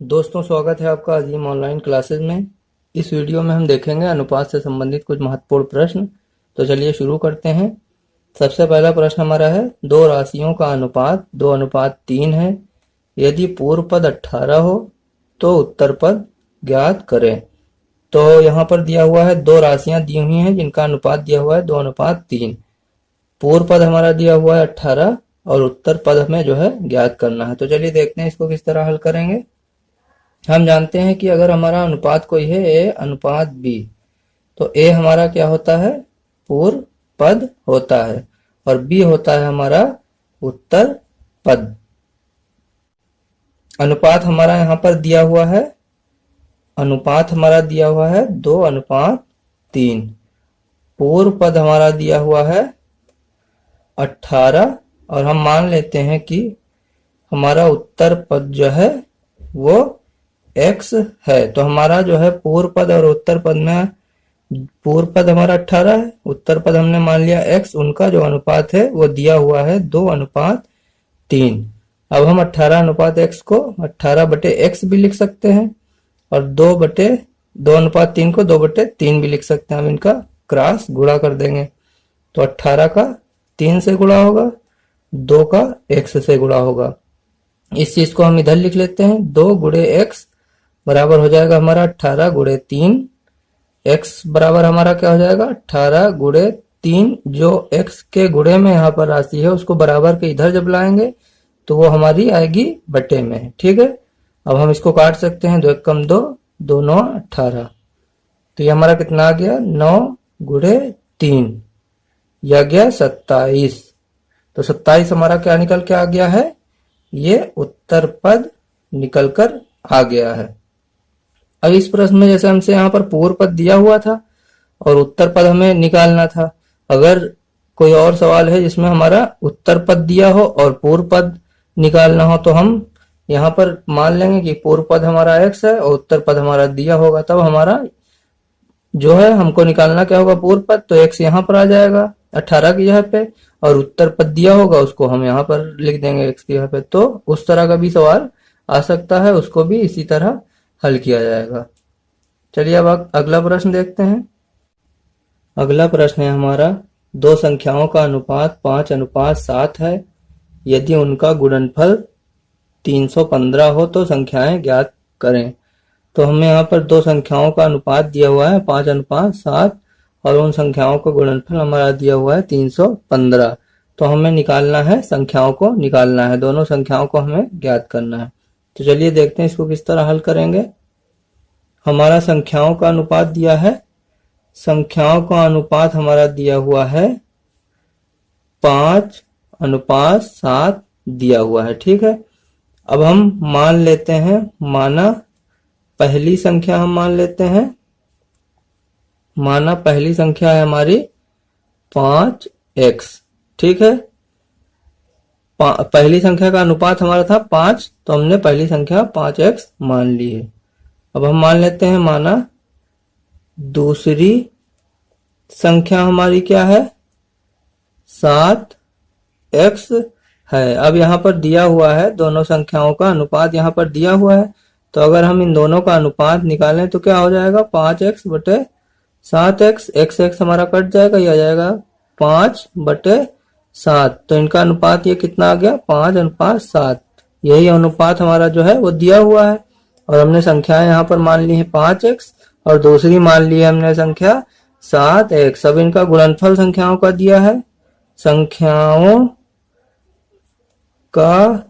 दोस्तों, स्वागत है आपका अजीम ऑनलाइन क्लासेस में। इस वीडियो में हम देखेंगे अनुपात से संबंधित कुछ महत्वपूर्ण प्रश्न। तो चलिए शुरू करते हैं। सबसे पहला प्रश्न हमारा है, दो राशियों का अनुपात 2:3 है। यदि पूर्व पद 18 हो तो उत्तर पद ज्ञात करें। तो यहाँ पर दिया हुआ है, दो राशियां दी हुई हैं जिनका अनुपात दिया हुआ है 2:3। पूर्व पद हमारा दिया हुआ है 18 और उत्तर पद हमें जो है ज्ञात करना है। तो चलिए देखते हैं इसको किस तरह हल करेंगे। हम जानते हैं कि अगर हमारा अनुपात कोई है ए अनुपात बी, तो ए हमारा क्या होता है, पूर्व पद होता है, और बी होता है हमारा उत्तर पद। अनुपात हमारा यहाँ पर दिया हुआ है, अनुपात हमारा दिया हुआ है 2:3। पूर्व पद हमारा दिया हुआ है 18, और हम मान लेते हैं कि हमारा उत्तर पद जो है वो x है। तो हमारा जो है पूर्व पद और उत्तर पद में, पूर्व पद हमारा 18 है, उत्तर पद हमने मान लिया x। उनका जो अनुपात है वो दिया हुआ है 2:3। अब हम 18:x को 18/x भी लिख सकते हैं, और 2/2:3 को 2/3 भी लिख सकते हैं। हम इनका क्रॉस गुणा कर देंगे, तो 18 का 3 से गुणा होगा, 2 का x से गुणा होगा। इस चीज को हम इधर लिख लेते हैं, 2x बराबर हो जाएगा हमारा 18×3। x बराबर हमारा क्या हो जाएगा, 18×3। जो x के गुणे में यहाँ पर राशि है उसको बराबर के इधर जब लाएंगे तो वो हमारी आएगी बटे में। ठीक है, अब हम इसको काट सकते हैं, 2 × 2, 2 × 9 18। तो ये हमारा कितना आ गया, 9×3, यह गया 27। तो 27 हमारा क्या निकल के आ गया है, ये उत्तर पद निकल कर आ गया है। अब इस प्रश्न में जैसे हमसे यहाँ पर पूर्व पद दिया हुआ था और उत्तर पद हमें निकालना था। अगर कोई और सवाल है जिसमें हमारा उत्तर पद दिया हो और पूर्व पद निकालना हो, तो हम यहाँ पर मान लेंगे कि पूर्व पद हमारा x है और उत्तर पद हमारा दिया होगा, तब हमारा जो है हमको निकालना क्या होगा, पूर्व पद। तो x यहाँ पर आ जाएगा 18 की जगह पे, और उत्तर पद दिया होगा उसको हम यहाँ पर लिख देंगे x की जगह पे। तो उस तरह का भी सवाल आ सकता है, उसको भी इसी तरह हल किया जाएगा। चलिए अब अगला प्रश्न देखते हैं। अगला प्रश्न है हमारा, दो संख्याओं का अनुपात 5:7 है। यदि उनका गुणनफल 315 हो तो संख्याएं ज्ञात करें। तो हमें यहाँ पर दो संख्याओं का अनुपात दिया हुआ है 5:7, और उन संख्याओं का गुणनफल हमारा दिया हुआ है 315। तो हमें निकालना है, संख्याओं को निकालना है, दोनों संख्याओं को हमें ज्ञात करना है। तो चलिए देखते हैं इसको किस तरह हल करेंगे। हमारा संख्याओं का अनुपात दिया है, संख्याओं का अनुपात हमारा दिया हुआ है 5:7 दिया हुआ है। ठीक है, अब हम मान लेते हैं, माना पहली संख्या हम मान लेते हैं, माना पहली संख्या है हमारी 5x। ठीक है, पहली संख्या का अनुपात हमारा था 5, तो हमने पहली संख्या 5x मान ली है। अब हम मान लेते हैं, माना दूसरी संख्या हमारी क्या है, 7x है। अब यहाँ पर दिया हुआ है, दोनों संख्याओं का अनुपात यहाँ पर दिया हुआ है, तो अगर हम इन दोनों का अनुपात निकालें तो क्या हो जाएगा, 5x/7x। x हमारा कट जाएगा, यह आ जाएगा 5/7। तो इनका अनुपात ये कितना आ गया, 5:7। यही अनुपात हमारा जो है वो दिया हुआ है, और हमने संख्याएं यहाँ पर मान ली है 5x, और दूसरी मान ली है हमने संख्या 7x। अब इनका गुणनफल संख्याओं का दिया है, संख्याओं का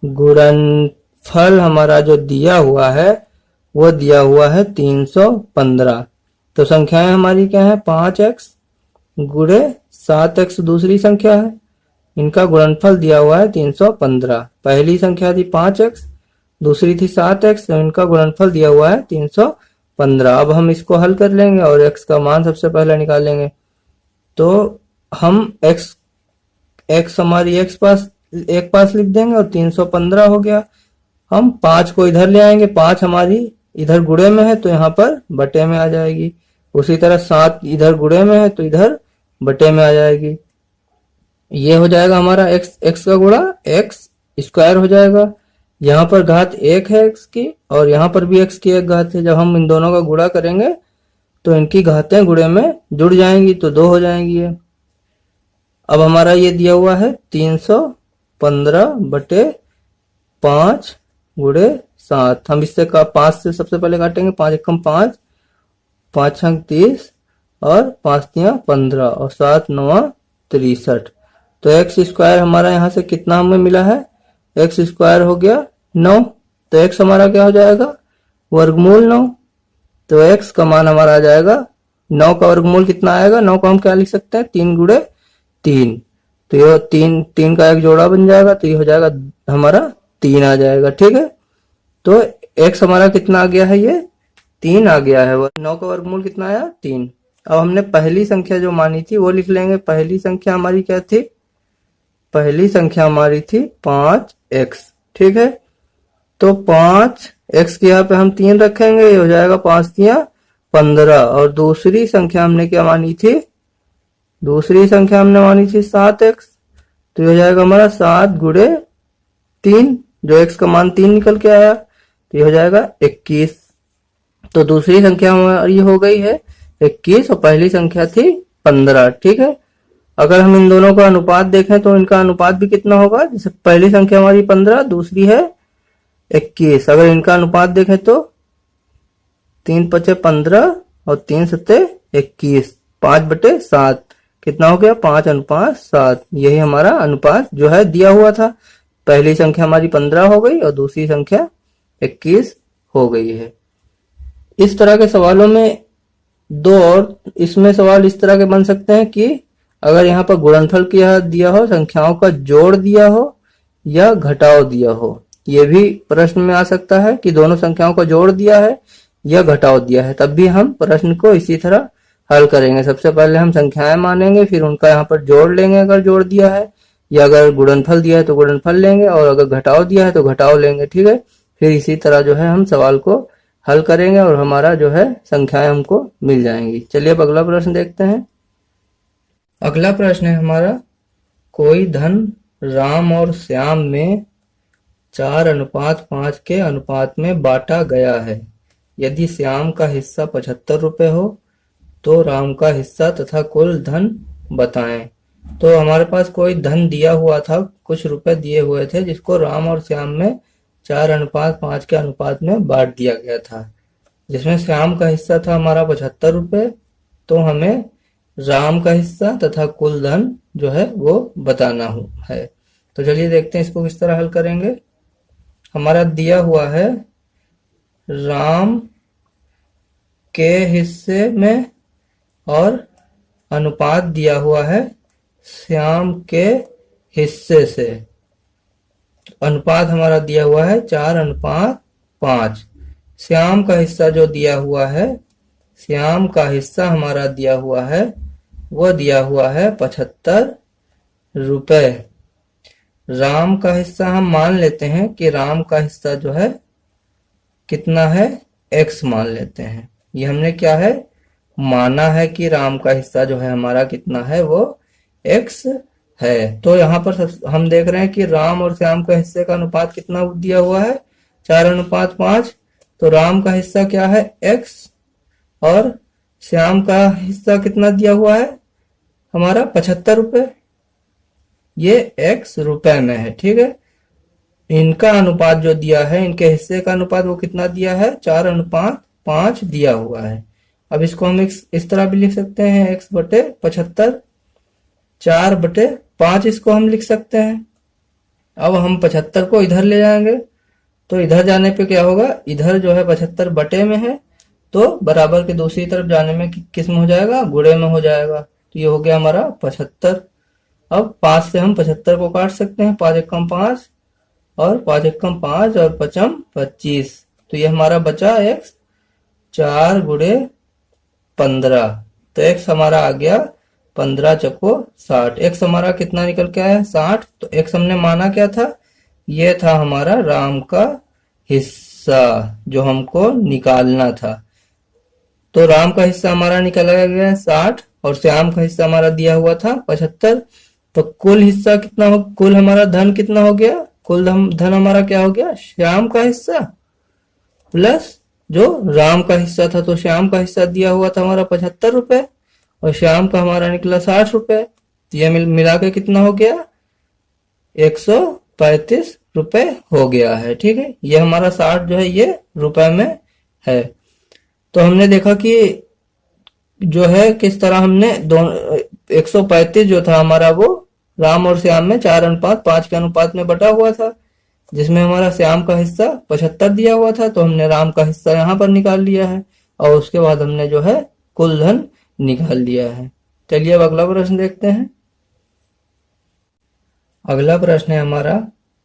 गुणनफल हमारा जो दिया हुआ है वो दिया हुआ है 315। तो संख्याएं हमारी क्या है, 5x गुणे 7x दूसरी संख्या है, इनका गुणनफल दिया हुआ है 315। पहली संख्या थी 5x, दूसरी थी 7x, तो इनका गुणनफल दिया हुआ है 315। अब हम इसको हल कर लेंगे और x का मान सबसे पहले निकालेंगे। तो हम x हमारी एक पास लिख देंगे, और 315 हो गया। हम 5 को इधर ले आएंगे, 5 हमारी इधर गुणे में है तो यहाँ पर बटे में आ जाएगी। उसी तरह 7 इधर गुणे में है तो इधर बटे में आ जाएगी। ये हो जाएगा हमारा x का गुणा x स्क्वायर हो जाएगा, यहाँ पर घात 1 है x की और यहाँ पर भी x की एक घात है। जब हम इन दोनों का गुणा करेंगे तो इनकी घातें गुणे में जुड़ जाएंगी तो 2 हो जाएंगी ये। अब हमारा ये दिया हुआ है 315/5 गुणे 7। हम इससे का 5 से सबसे पहले काटेंगे। 5 एकम 5, 5 छंग 30 और 5 तियां 15 और 7 नवा 63। तो एक्स स्क्वायर हमारा यहाँ से कितना हमें मिला है? एक्स स्क्वायर हो गया 9। तो एक्स हमारा क्या हो जाएगा? वर्गमूल 9। तो एक्स का मान हमारा आ जाएगा 9 का वर्गमूल कितना आएगा? 9 को हम क्या लिख सकते हैं? 3 गुणे 3। तो ये 3 का एक जोड़ा बन जाएगा तो ये हो जाएगा हमारा 3 आ जाएगा। ठीक है, तो एक्स हमारा कितना आ गया है? ये 3 आ गया है। 9 का वर्गमूल कितना आया? 3। अब हमने पहली संख्या जो मानी थी वो लिख लेंगे। पहली संख्या हमारी क्या थी? पहली संख्या हमारी थी 5x। ठीक है, तो 5x के यहाँ पे हम 3 रखेंगे, ये हो जाएगा 5 तियां 15। और दूसरी संख्या हमने क्या मानी थी? दूसरी संख्या हमने मानी थी 7x। तो ये हो जाएगा हमारा 7 गुणे 3, जो x का मान 3 निकल के आया, तो ये हो जाएगा 21। तो दूसरी संख्या हमारी हो गई है 21 और पहली संख्या थी 15। ठीक है, अगर हम इन दोनों का अनुपात देखें तो इनका अनुपात भी कितना होगा? जैसे पहली संख्या हमारी 15, दूसरी है 21। अगर इनका अनुपात देखें तो 3 पचे 15 और 3 सत्ते 21, 5/7 कितना हो गया? 5:7। यही हमारा अनुपात जो है दिया हुआ था। पहली संख्या हमारी 15 हो गई और दूसरी संख्या 21 हो गई है। इस तरह के सवालों में दो और इसमें सवाल इस तरह के बन सकते हैं कि अगर यहाँ पर गुणनफल किया दिया हो, संख्याओं का जोड़ दिया हो या घटाव दिया हो। ये भी प्रश्न में आ सकता है कि दोनों संख्याओं का जोड़ दिया है या घटाव दिया है, तब भी हम प्रश्न को इसी तरह हल करेंगे। सबसे पहले हम संख्याएं मानेंगे, फिर उनका यहाँ पर जोड़ लेंगे अगर जोड़ दिया है, या अगर गुणनफल दिया है तो गुणनफल लेंगे, और अगर घटाव दिया है तो घटाव लेंगे। ठीक है, फिर इसी तरह जो है हम सवाल को हल करेंगे और हमारा जो है संख्याएं हमको मिल जाएंगी। चलिए अब अगला प्रश्न देखते हैं। अगला प्रश्न है हमारा, कोई धन राम और श्याम में 4:5 के अनुपात में बांटा गया है। यदि श्याम का हिस्सा 75 रुपए हो तो राम का हिस्सा तथा कुल धन बताएं। तो हमारे पास कोई धन दिया हुआ था, कुछ रुपए दिए हुए थे, जिसको राम और श्याम में 4:5 के अनुपात में बांट दिया गया था। जिसमें श्याम का हिस्सा था हमारा 75 रुपए, तो हमें राम का हिस्सा तथा कुल धन जो है वो बताना है। तो चलिए देखते हैं इसको किस तरह हल करेंगे। हमारा दिया हुआ है राम के हिस्से में और अनुपात दिया हुआ है श्याम के हिस्से से। अनुपात हमारा दिया हुआ है 4:5। श्याम का हिस्सा जो दिया हुआ है, श्याम का हिस्सा हमारा दिया हुआ है, वो दिया हुआ है 75 रुपए। राम का हिस्सा हम मान लेते हैं कि राम का हिस्सा जो है कितना है? x मान लेते हैं। ये हमने क्या है? माना है कि राम का हिस्सा जो है हमारा कितना है? वो x है। तो यहाँ पर हम देख रहे हैं कि राम और श्याम का हिस्से का अनुपात कितना दिया हुआ है? 4:5। तो राम का हिस्सा क्या है? x, और श्याम का हिस्सा कितना दिया हुआ है हमारा? 75 रुपए। ये x रुपए में है। ठीक है, इनका अनुपात जो दिया है, इनके हिस्से का अनुपात वो कितना दिया है? 4:5 दिया हुआ है। अब इसको हम इस तरह भी लिख सकते हैं, x/75, 4/5 इसको हम लिख सकते हैं। अब हम 75 को इधर ले जाएंगे, तो इधर जाने पे क्या होगा? इधर जो है 75 बटे में है, तो बराबर के दूसरी तरफ जाने में किस में हो जाएगा? गुणे में हो जाएगा। तो ये हो गया हमारा 75। अब 5 से हम 75 को काट सकते हैं। 5 एकम 5 और 5 एकम 5 और 5m 25। तो ये हमारा बचा x 4 गुणे 15। तो x हमारा आ गया 15 चको 60। x हमारा कितना निकल के आया? 60। तो x हमने माना क्या था? ये था हमारा राम का हिस्सा जो हमको निकालना था। तो राम का हिस्सा हमारा निकाला गया 60 और श्याम का हिस्सा हमारा दिया हुआ था 75। तो कुल हिस्सा कितना हो? कुल हमारा धन कितना हो गया? कुल धन हमारा क्या हो गया, श्याम का हिस्सा प्लस जो राम का हिस्सा था। तो श्याम का हिस्सा दिया हुआ था हमारा 75 रुपए और श्याम का हमारा निकला 60 रुपए। तो ये मिला के कितना हो गया, 135 रुपए हो गया है। ठीक है, ये हमारा 60 जो है ये रुपए में है। तो हमने देखा कि जो है किस तरह हमने दोनों 135 जो था हमारा वो राम और श्याम में 4:5 के अनुपात में बटा हुआ था, जिसमें हमारा श्याम का हिस्सा 75 दिया हुआ था। तो हमने राम का हिस्सा यहाँ पर निकाल लिया है और उसके बाद हमने जो है कुल धन निकाल लिया है। चलिए अब अगला प्रश्न देखते हैं। अगला प्रश्न है हमारा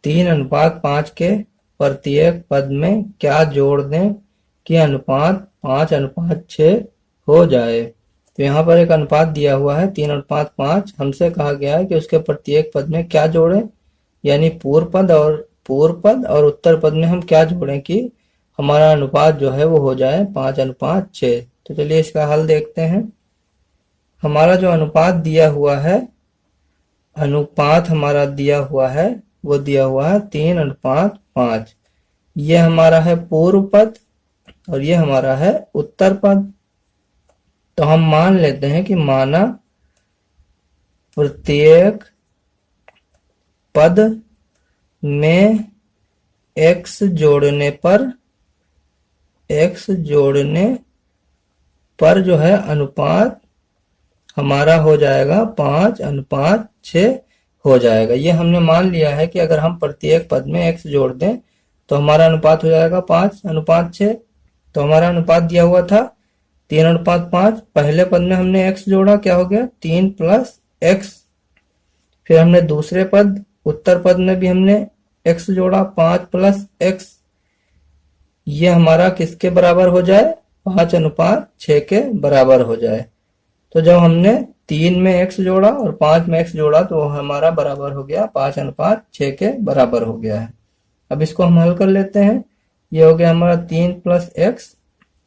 3:5 के प्रत्येक पद में क्या जोड़ दें कि अनुपात 5:6 हो जाए। तो यहाँ पर एक अनुपात दिया हुआ है 3:5। हमसे कहा गया है कि उसके प्रत्येक पद में क्या जोड़ें, यानी पूर्व पद और उत्तर पद में हम क्या जोड़ें कि हमारा अनुपात जो है वो हो जाए 5:6। तो चलिए इसका हल देखते हैं। हमारा जो अनुपात दिया हुआ है, अनुपात हमारा दिया हुआ है वो दिया हुआ है 3:5। ये हमारा है पूर्व पद और ये हमारा है उत्तर पद। तो हम मान लेते हैं कि माना प्रत्येक पद में x जोड़ने पर जो है अनुपात हमारा हो जाएगा 5:6 हो जाएगा। ये हमने मान लिया है कि अगर हम प्रत्येक पद में x जोड़ दें तो हमारा अनुपात हो जाएगा 5:6। तो हमारा अनुपात दिया हुआ था 3:5। पहले पद में हमने x जोड़ा, क्या हो गया 3 + x। फिर हमने दूसरे पद उत्तर पद में भी हमने x जोड़ा 5 + x। ये हमारा किसके बराबर हो जाए, 5:6 के बराबर हो जाए। तो जब हमने 3 में x जोड़ा और 5 में x जोड़ा तो हमारा बराबर हो गया 5:6 के बराबर हो गया है। अब इसको हम हल कर लेते हैं। ये हो गया हमारा 3 + x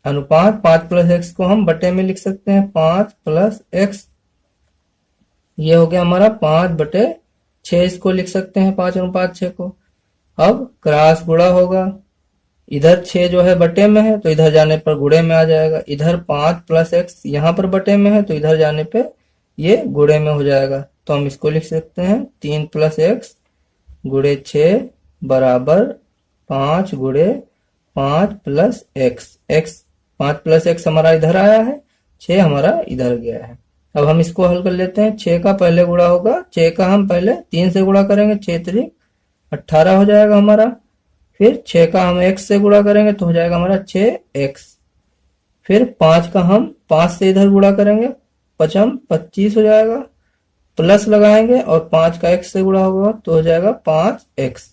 अनुपात 5 + x को हम बटे में लिख सकते हैं 5 + x। ये हो गया हमारा 5/6, इसको लिख सकते हैं 5:6 को। अब क्रॉस गुणा होगा, इधर 6 जो है बटे में है तो इधर जाने पर गुणे में आ जाएगा। इधर 5 + x यहाँ पर बटे में है तो इधर जाने पे ये गुणे में हो जाएगा। तो हम इसको लिख सकते हैं 3 + x गुणे 6 बराबर 5 गुणे 5 + x। 5 + x हमारा इधर आया है, 6 हमारा इधर गया है। अब हम इसको हल कर लेते हैं। 6 का पहले गुणा होगा, 6 का हम पहले 3 से गुणा करेंगे, 6 × 3 = 18 हो जाएगा हमारा। फिर 6 का हम x से गुणा करेंगे तो हो जाएगा हमारा 6x। फिर 5 का हम 5 से इधर गुणा करेंगे, 5 × 25 हो जाएगा। प्लस लगाएंगे और 5 का x से गुणा होगा तो हो जाएगा 5x।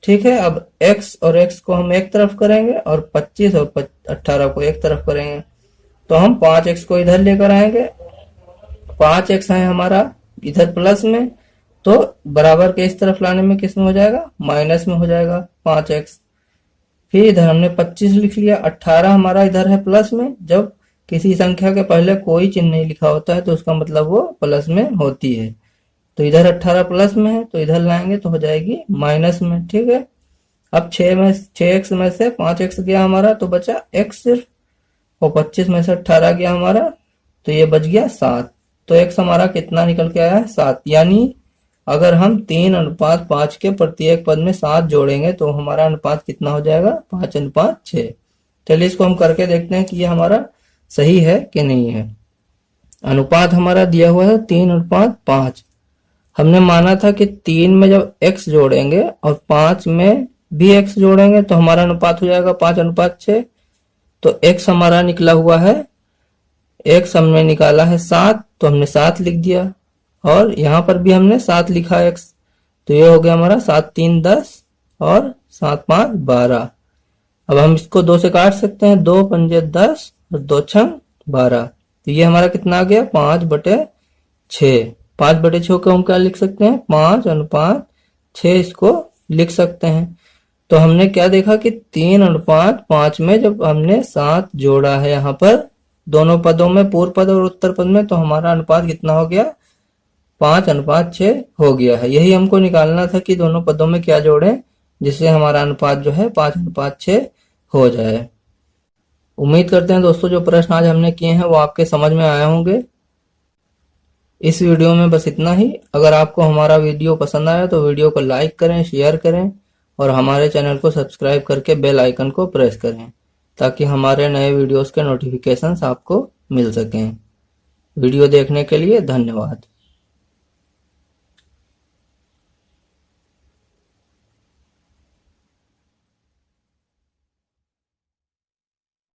ठीक है, अब x और x को हम एक तरफ करेंगे और 25 और 18 को एक तरफ करेंगे। तो हम 5x को इधर लेकर आएंगे, 5x है हमारा इधर प्लस में, तो बराबर के इस तरफ लाने में किस में हो जाएगा, माइनस में हो जाएगा 5x। फिर इधर हमने 25 लिख लिया, 18 हमारा इधर है प्लस में। जब किसी संख्या के पहले कोई चिन्ह नहीं लिखा होता है तो उसका मतलब वो प्लस में होती है। तो इधर 18 प्लस में है तो इधर लाएंगे तो हो जाएगी माइनस में। ठीक है, अब 6x में से 5x गया हमारा तो बचा x सिर्फ, और 25 में से 18 गया हमारा तो ये बच गया 7। तो x हमारा कितना निकल के आया है, 7। यानी अगर हम 3:5 के प्रत्येक पद में 7 जोड़ेंगे तो हमारा अनुपात कितना हो जाएगा, 5:6। चलिए इसको हम करके देखते हैं कि ये हमारा सही है कि नहीं है। अनुपात हमारा दिया हुआ है 3:5। हमने माना था कि 3 में जब x जोड़ेंगे और 5 में भी x जोड़ेंगे तो हमारा अनुपात हो जाएगा 5:6। तो x हमारा निकला हुआ है, x हमने निकाला है 7 तो हमने 7 लिख दिया, और यहाँ पर भी हमने 7 लिखा x। तो ये हो गया हमारा 7 × 3 = 10 और 7 × 5 = 12। अब हम इसको 2 से काट सकते हैं, 2 × 5 = 10 और 2 × 6 = 12। तो ये हमारा कितना आ गया, 5/6। 5/6 को हम क्या लिख सकते हैं, 5:6 इसको लिख सकते हैं। तो हमने क्या देखा कि 3:5 में जब हमने 7 जोड़ा है यहाँ पर दोनों पदों में, पूर्व पद और उत्तर पद में, तो हमारा अनुपात कितना हो गया, 5:6 हो गया है। यही हमको निकालना था कि दोनों पदों में क्या जोड़ें जिससे हमारा अनुपात जो है 5:6 हो जाए। उम्मीद करते हैं दोस्तों जो प्रश्न आज हमने किए हैं वो आपके समझ में आए होंगे। इस वीडियो में बस इतना ही। अगर आपको हमारा वीडियो पसंद आया तो वीडियो को लाइक करें, शेयर करें और हमारे चैनल को सब्सक्राइब करके बेल आइकन को प्रेस करें ताकि हमारे नए वीडियोस के नोटिफिकेशंस आपको मिल सकें। वीडियो देखने के लिए धन्यवाद।